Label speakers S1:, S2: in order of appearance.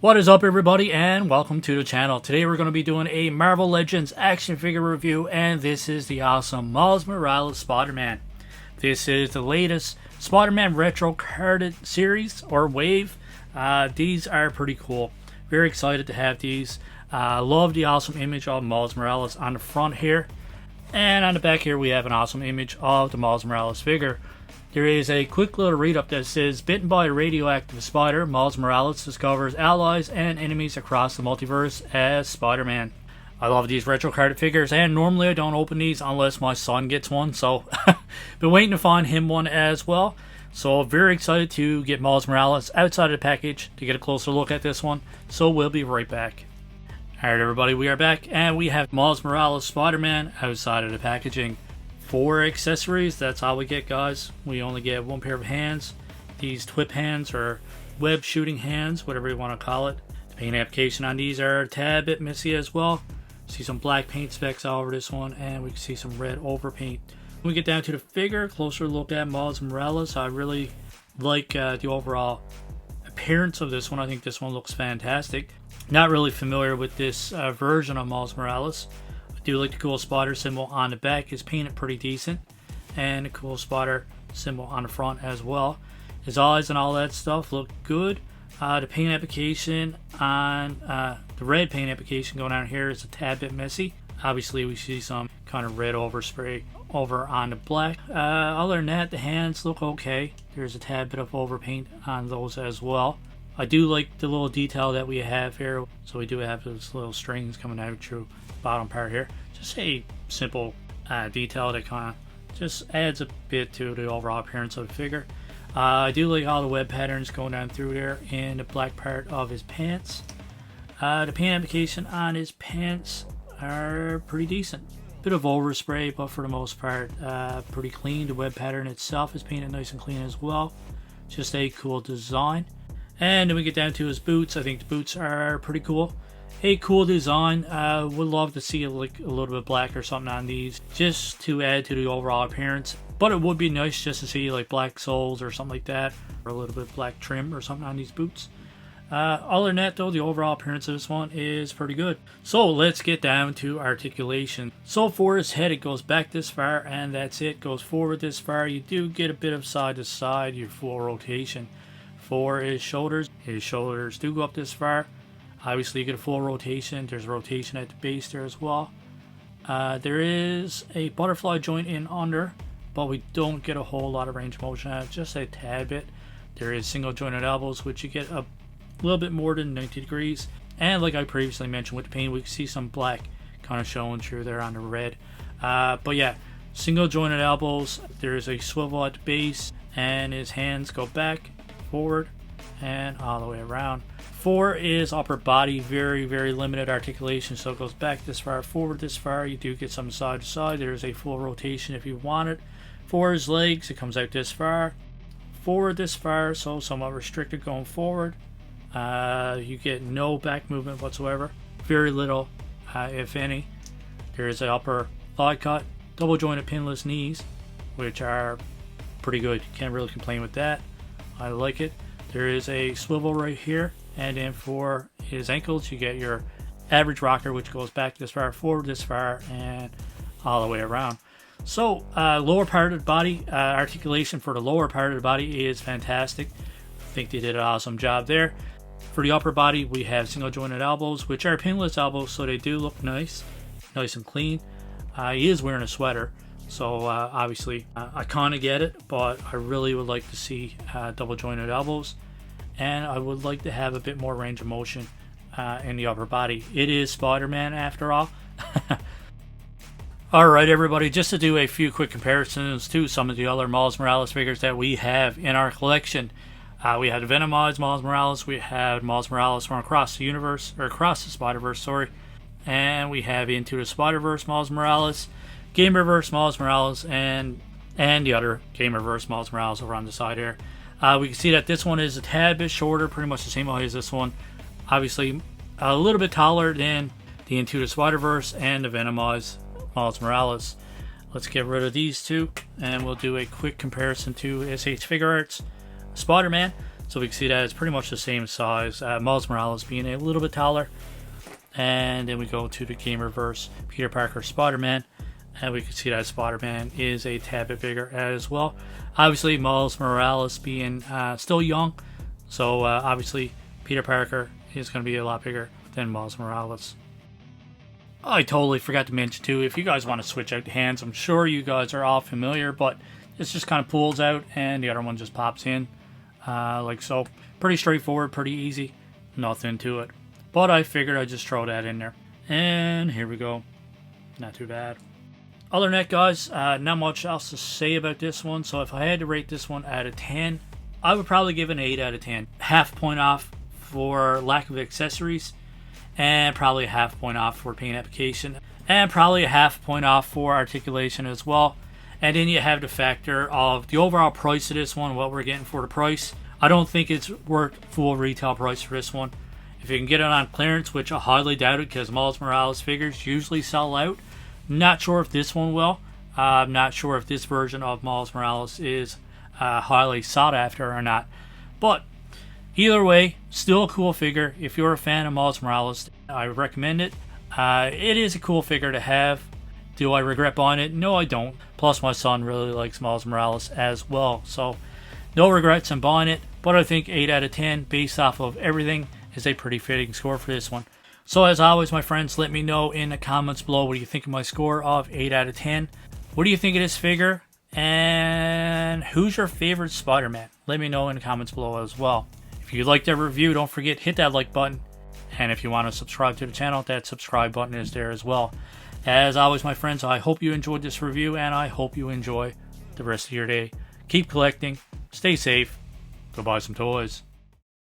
S1: What is up, everybody, and welcome to the channel. Today we're going to be doing a Marvel Legends action figure review, and this is the awesome Miles Morales Spider-Man. This is the latest Spider-Man retro carded series or wave. These are pretty cool. Very excited to have these. Love the awesome image of Miles Morales on the front here, and on the back here we have an awesome image of the Miles Morales figure. There is a quick little read-up that says, bitten by a radioactive spider, Miles Morales discovers allies and enemies across the multiverse as Spider-Man. I love these retro carded figures, and normally I don't open these unless my son gets one, so been waiting to find him one as well. So very excited to get Miles Morales outside of the package to get a closer look at this one, so we'll be right back. Alright everybody, we are back, and we have Miles Morales Spider-Man outside of the packaging. 4 accessories, that's all we get, guys. We only get 1 pair of hands. These twip hands or web shooting hands, whatever you want to call it. The paint application on these are a tad bit messy as well. See some black paint specks all over this one, and we can see some red overpaint. When we get down to the figure, closer look at Miles Morales. I really like the overall appearance of this one. I think this one looks fantastic. Not really familiar with this version of Miles Morales. I do like the cool spotter symbol on the back. Is painted pretty decent, and a cool spotter symbol on the front as well. His eyes and all that stuff look good. The paint application on the red paint application going on here is a tad bit messy. Obviously we see some kind of red overspray over on the black. Other than that, the hands look okay. There's a tad bit of overpaint on those as well. I do like the little detail that we have here. So we do have those little strings coming out through the bottom part here. Just a simple detail that kind of just adds a bit to the overall appearance of the figure. I do like all the web patterns going down through there in the black part of his pants. The paint application on his pants are pretty decent. Bit of overspray, but for the most part pretty clean. The web pattern itself is painted nice and clean as well. Just a cool design. And then we get down to his boots. I think the boots are pretty cool. A cool design. Would love to see like a little bit black or something on these, just to add to the overall appearance. But it would be nice just to see like black soles or something like that, or a little bit of black trim or something on these boots. Other than that though, the overall appearance of this one is pretty good. So let's get down to articulation. So for his head, it goes back this far, and that's it. Goes forward this far. You do get a bit of side to side, your full rotation. For his shoulders do go up this far. Obviously you get a full rotation. There's rotation at the base there as well. There is a butterfly joint in under, but we don't get a whole lot of range of motion at it, just a tad bit. There is single jointed elbows, which you get a little bit more than 90 degrees. And like I previously mentioned with the paint, we can see some black kind of showing through there on the red. But yeah, single jointed elbows. There is a swivel at the base, and his hands go back, forward, and all the way around. 4 is upper body, very limited articulation, so it goes back this far, forward this far. You do get some side to side. There's a full rotation if you want it. 4 is legs, it comes out this far, forward this far, so somewhat restricted going forward. You get no back movement whatsoever, very little if any. There is an upper thigh cut, double jointed pinless knees, which are pretty good. Can't really complain with that. I like it. There is a swivel right here, and then for his ankles you get your average rocker, which goes back this far, forward this far, and all the way around. So lower part of the body, articulation for the lower part of the body is fantastic. I think they did an awesome job there. For the upper body, we have single jointed elbows, which are pinless elbows, so they do look nice and clean. He is wearing a sweater, so obviously I kind of get it, but I really would like to see double jointed elbows, and I would like to have a bit more range of motion in the upper body. It is Spider-Man after all. Alright everybody, just to do a few quick comparisons to some of the other Miles Morales figures that we have in our collection. We had Venomized Miles Morales, we had Miles Morales from across the universe, or across the Spider-Verse, sorry. And we have Into the Spider-Verse Miles Morales, Gamerverse Miles Morales, and the other Gamerverse Miles Morales over on the side here. We can see that this one is a tad bit shorter, pretty much the same height as this one. Obviously a little bit taller than the Into the Spider-Verse and the Venomized Miles Morales. Let's get rid of these two, and we'll do a quick comparison to SH Figure Arts Spider-Man. So we can see that it's pretty much the same size. Miles Morales being a little bit taller. And then we go to the Game Reverse Peter Parker Spider-Man. And we can see that Spider-Man is a tad bit bigger as well. Obviously, Miles Morales being still young. So obviously, Peter Parker is going to be a lot bigger than Miles Morales. I totally forgot to mention too, if you guys want to switch out the hands, I'm sure you guys are all familiar, but this just kind of pulls out and the other one just pops in. Like so. Pretty straightforward, pretty easy. Nothing to it. But I figured I'd just throw that in there. And here we go. Not too bad. Other than that, guys, not much else to say about this one. So if I had to rate this one out of 10, I would probably give it an 8 out of 10. Half point off for lack of accessories. And probably a half point off for paint application. And probably a half point off for articulation as well. And then you have the factor of the overall price of this one, what we're getting for the price. I don't think it's worth full retail price for this one. If you can get it on clearance, which I highly doubt it because Miles Morales figures usually sell out. Not sure if this one will. I'm not sure if this version of Miles Morales is highly sought after or not. But either way, still a cool figure. If you're a fan of Miles Morales, I recommend it. It is a cool figure to have. Do I regret buying it? No, I don't. Plus, my son really likes Miles Morales as well. So, no regrets in buying it. But I think 8 out of 10, based off of everything, is a pretty fitting score for this one. So, as always, my friends, let me know in the comments below what do you think of my score of 8 out of 10. What do you think of this figure? And who's your favorite Spider-Man? Let me know in the comments below as well. If you liked that review, don't forget, hit that like button. And if you want to subscribe to the channel, that subscribe button is there as well. As always, my friends, I hope you enjoyed this review, and I hope you enjoy the rest of your day. Keep collecting, stay safe, go buy some toys.